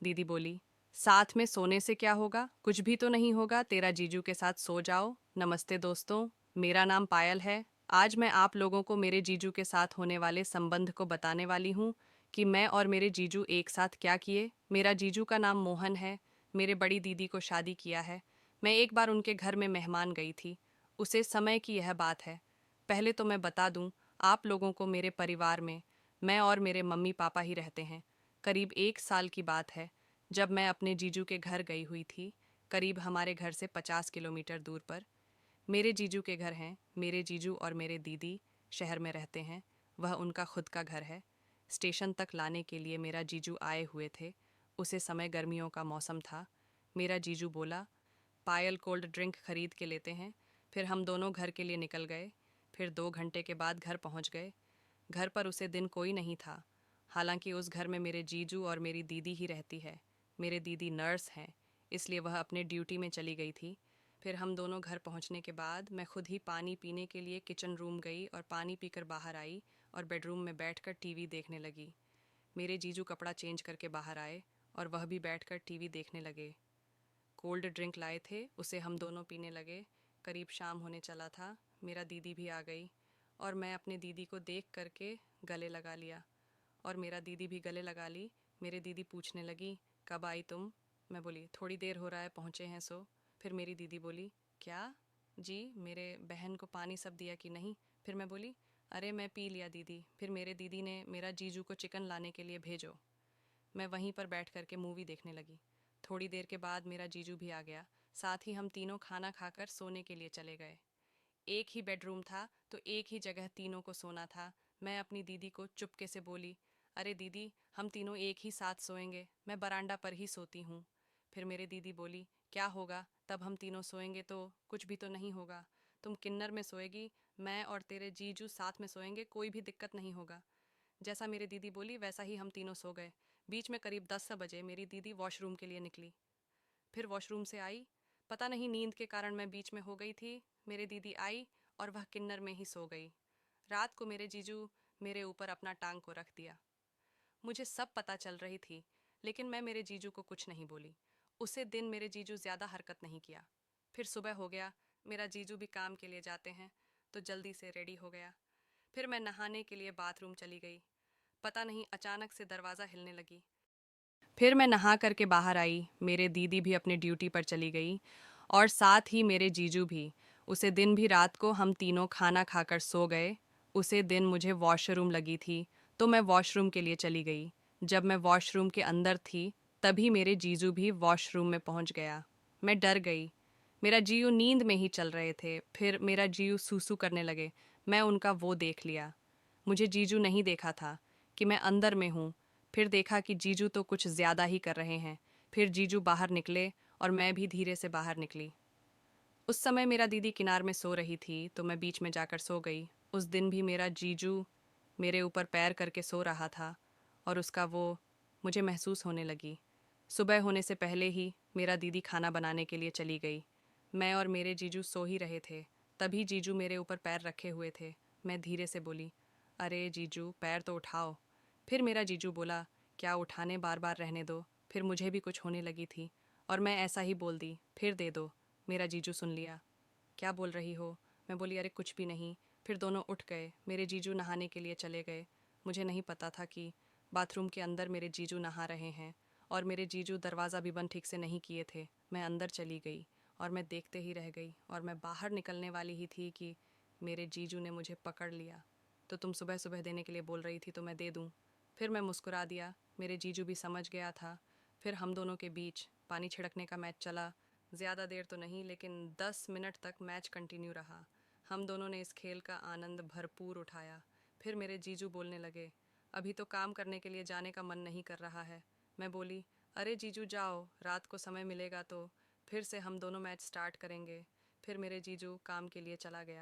दीदी बोली, साथ में सोने से क्या होगा, कुछ भी तो नहीं होगा, तेरा जीजू के साथ सो जाओ। नमस्ते दोस्तों, मेरा नाम पायल है। आज मैं आप लोगों को मेरे जीजू के साथ होने वाले संबंध को बताने वाली हूँ कि मैं और मेरे जीजू एक साथ क्या किए। मेरा जीजू का नाम मोहन है। मेरे बड़ी दीदी को शादी किया है। मैं एक बार उनके घर में मेहमान गई थी। उसे समय की यह बात है। पहले तो मैं बता दूं आप लोगों को, मेरे परिवार में मैं और मेरे मम्मी पापा ही रहते हैं। करीब 1 साल की बात है जब मैं अपने जीजू के घर गई हुई थी, करीब हमारे घर से 50 किलोमीटर दूर पर। मेरे जीजू के घर हैं। मेरे जीजू और मेरे दीदी शहर में रहते हैं। वह उनका खुद का घर है। स्टेशन तक लाने के लिए मेरा जीजू आए हुए थे। उसे समय गर्मियों का मौसम था। मेरा जीजू बोला, पायल कोल्ड ड्रिंक खरीद के लेते हैं। फिर हम दोनों घर के लिए निकल गए। फिर 2 घंटे के बाद घर पहुंच गए। घर पर उसे दिन कोई नहीं था। हालांकि उस घर में मेरे जीजू और मेरी दीदी ही रहती है। मेरे दीदी नर्स हैं, इसलिए वह अपने ड्यूटी में चली गई थी। फिर हम दोनों घर पहुंचने के बाद मैं खुद ही पानी पीने के लिए किचन रूम गई और पानी पीकर बाहर आई और बेडरूम में बैठकर टीवी देखने लगी। मेरे जीजू कपड़ा चेंज करके बाहर आए और वह भी बैठकर टीवी देखने लगे। कोल्ड ड्रिंक लाए थे, उसे हम दोनों पीने लगे। करीब शाम होने चला था। मेरा दीदी भी आ गई और मैं अपने दीदी को देख करके गले लगा लिया और मेरा दीदी भी गले लगा ली। मेरे दीदी पूछने लगी, कब आई तुम? मैं बोली, थोड़ी देर हो रहा है, पहुँचे हैं सो। फिर मेरी दीदी बोली, क्या जी, मेरे बहन को पानी सब दिया कि नहीं? फिर मैं बोली, अरे मैं पी लिया दीदी। फिर मेरे दीदी ने मेरा जीजू को चिकन लाने के लिए भेजो। मैं वहीं पर बैठ करके मूवी देखने लगी। थोड़ी देर के बाद मेरा जीजू भी आ गया। साथ ही हम तीनों खाना खाकर सोने के लिए चले गए। एक ही बेडरूम था तो एक ही जगह तीनों को सोना था। मैं अपनी दीदी को चुपके से बोली, अरे दीदी, हम तीनों एक ही साथ सोएंगे, मैं बरांडा पर ही सोती हूँ। फिर मेरी दीदी बोली, क्या होगा, तब हम तीनों सोएंगे तो कुछ भी तो नहीं होगा। तुम किन्नर में सोएगी, मैं और तेरे जीजू साथ में सोएंगे, कोई भी दिक्कत नहीं होगा। जैसा मेरी दीदी बोली वैसा ही हम तीनों सो गए। बीच में करीब 10 बजे मेरी दीदी वॉशरूम के लिए निकली। फिर वॉशरूम से आई। पता नहीं नींद के कारण मैं बीच में हो गई थी। मेरी दीदी आई और वह किन्नर में ही सो गई। रात को मेरे जीजू मेरे ऊपर अपना टांग को रख दिया। मुझे सब पता चल रही थी, लेकिन मैं मेरे जीजू को कुछ नहीं बोली। उसे दिन मेरे जीजू ज़्यादा हरकत नहीं किया। फिर सुबह हो गया। मेरा जीजू भी काम के लिए जाते हैं तो जल्दी से रेडी हो गया। फिर मैं नहाने के लिए बाथरूम चली गई। पता नहीं अचानक से दरवाज़ा हिलने लगी। फिर मैं नहा करके बाहर आई। मेरे दीदी भी अपनी ड्यूटी पर चली गई और साथ ही मेरे जीजू भी। उसे दिन भी रात को हम तीनों खाना खाकर सो गए। उसे दिन मुझे वॉशरूम लगी थी तो मैं वॉशरूम के लिए चली गई। जब मैं वॉशरूम के अंदर थी तभी मेरे जीजू भी वॉशरूम में पहुंच गया। मैं डर गई। मेरा जीजू नींद में ही चल रहे थे। फिर मेरा जीजू सूसू करने लगे। मैं उनका वो देख लिया। मुझे जीजू नहीं देखा था कि मैं अंदर में हूँ। फिर देखा कि जीजू तो कुछ ज़्यादा ही कर रहे हैं। फिर जीजू बाहर निकले और मैं भी धीरे से बाहर निकली। उस समय मेरा दीदी किनार में सो रही थी तो मैं बीच में जाकर सो गई। उस दिन भी मेरा जीजू मेरे ऊपर पैर करके सो रहा था और उसका वो मुझे महसूस होने लगी। सुबह होने से पहले ही मेरा दीदी खाना बनाने के लिए चली गई। मैं और मेरे जीजू सो ही रहे थे। तभी जीजू मेरे ऊपर पैर रखे हुए थे। मैं धीरे से बोली, अरे जीजू, पैर तो उठाओ। फिर मेरा जीजू बोला, क्या उठाने, बार बार रहने दो। फिर मुझे भी कुछ होने लगी थी और मैं ऐसा ही बोल दी, फिर दे दो। मेरा जीजू सुन लिया। क्या बोल रही हो? मैं बोली, अरे कुछ भी नहीं। फिर दोनों उठ गए। मेरे जीजू नहाने के लिए चले गए। मुझे नहीं पता था कि बाथरूम के अंदर मेरे जीजू नहा रहे हैं और मेरे जीजू दरवाज़ा भी बंद ठीक से नहीं किए थे। मैं अंदर चली गई और मैं देखते ही रह गई और मैं बाहर निकलने वाली ही थी कि मेरे जीजू ने मुझे पकड़ लिया। तो तुम सुबह सुबह देने के लिए बोल रही थी तो मैं दे दूँ। फिर मैं मुस्कुरा दिया। मेरे जीजू भी समझ गया था। फिर हम दोनों के बीच पानी छिड़कने का मैच चला। ज़्यादा देर तो नहीं, लेकिन 10 मिनट तक मैच कंटिन्यू रहा। हम दोनों ने इस खेल का आनंद भरपूर उठाया। फिर मेरे जीजू बोलने लगे, अभी तो काम करने के लिए जाने का मन नहीं कर रहा है। मैं बोली, अरे जीजू जाओ, रात को समय मिलेगा तो फिर से हम दोनों मैच स्टार्ट करेंगे। फिर मेरे जीजू काम के लिए चला गया।